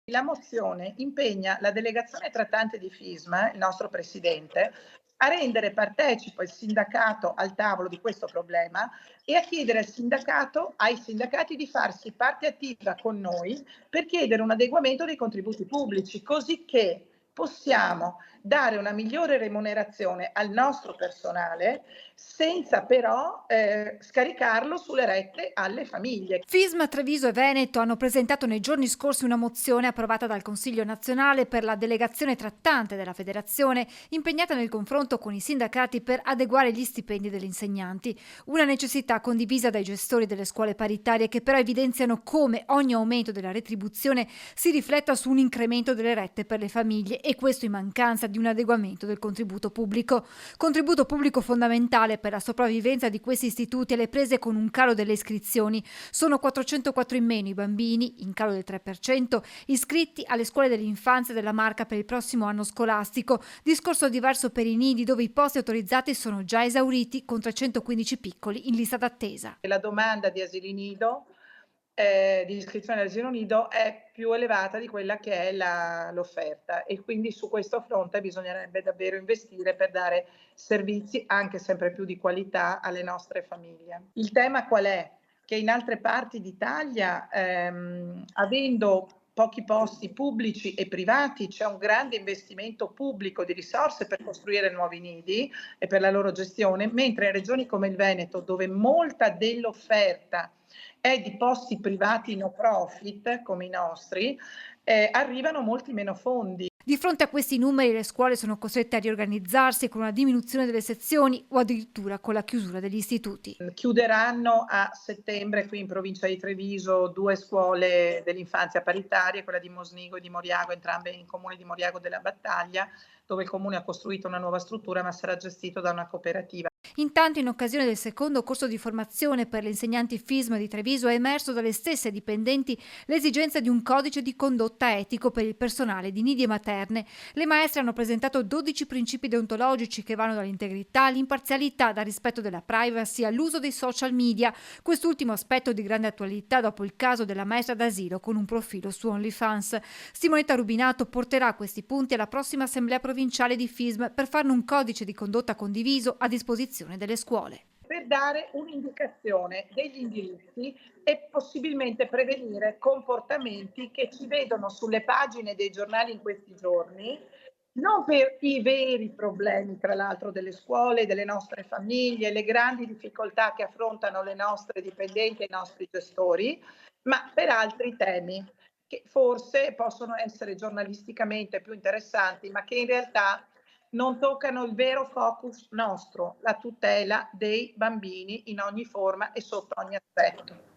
La mozione impegna la delegazione trattante di FISM, il nostro presidente, a rendere partecipe il sindacato al tavolo di questo problema e a chiedere ai sindacati di farsi parte attiva con noi per chiedere un adeguamento dei contributi pubblici, così che possiamo dare una migliore remunerazione al nostro personale senza però scaricarlo sulle rette alle famiglie. FISM, Treviso e Veneto hanno presentato nei giorni scorsi una mozione approvata dal Consiglio nazionale per la delegazione trattante della federazione, impegnata nel confronto con i sindacati per adeguare gli stipendi degli insegnanti. Una necessità condivisa dai gestori delle scuole paritarie, che però evidenziano come ogni aumento della retribuzione si rifletta su un incremento delle rette per le famiglie, e questo in mancanza di un adeguamento del contributo pubblico. Contributo pubblico fondamentale per la sopravvivenza di questi istituti alle prese con un calo delle iscrizioni. Sono 404 in meno i bambini, in calo del 3%, iscritti alle scuole dell'infanzia della Marca per il prossimo anno scolastico. Discorso diverso per i nidi, dove i posti autorizzati sono già esauriti, con 315 piccoli in lista d'attesa. La domanda di asili nido, di iscrizione all'asilo nido è più elevata di quella che è l'offerta, e quindi su questo fronte bisognerebbe davvero investire per dare servizi anche sempre più di qualità alle nostre famiglie. Il tema qual è? Che in altre parti d'Italia, avendo pochi posti pubblici e privati, c'è un grande investimento pubblico di risorse per costruire nuovi nidi e per la loro gestione, mentre in regioni come il Veneto, dove molta dell'offerta è di posti privati no profit come i nostri, arrivano molti meno fondi. Di fronte a questi numeri, le scuole sono costrette a riorganizzarsi con una diminuzione delle sezioni o addirittura con la chiusura degli istituti. Chiuderanno a settembre qui in provincia di Treviso 2 scuole dell'infanzia paritarie, quella di Mosnigo e di Moriago, entrambe in comune di Moriago della Battaglia, dove il comune ha costruito una nuova struttura ma sarà gestito da una cooperativa. Intanto, in occasione del secondo corso di formazione per le insegnanti FISM di Treviso, è emerso dalle stesse dipendenti l'esigenza di un codice di condotta etico per il personale di nidi e materne. Le maestre hanno presentato 12 principi deontologici che vanno dall'integrità all'imparzialità, dal rispetto della privacy all'uso dei social media. Quest'ultimo aspetto di grande attualità dopo il caso della maestra d'asilo con un profilo su OnlyFans. Simonetta Rubinato porterà questi punti alla prossima assemblea provinciale di FISM per farne un codice di condotta condiviso a disposizione delle scuole. Per dare un'indicazione degli indirizzi e possibilmente prevenire comportamenti che ci vedono sulle pagine dei giornali in questi giorni, non per i veri problemi, tra l'altro, delle scuole, delle nostre famiglie, le grandi difficoltà che affrontano le nostre dipendenti e i nostri gestori, ma per altri temi che forse possono essere giornalisticamente più interessanti, ma che in realtà non toccano il vero focus nostro, la tutela dei bambini in ogni forma e sotto ogni aspetto.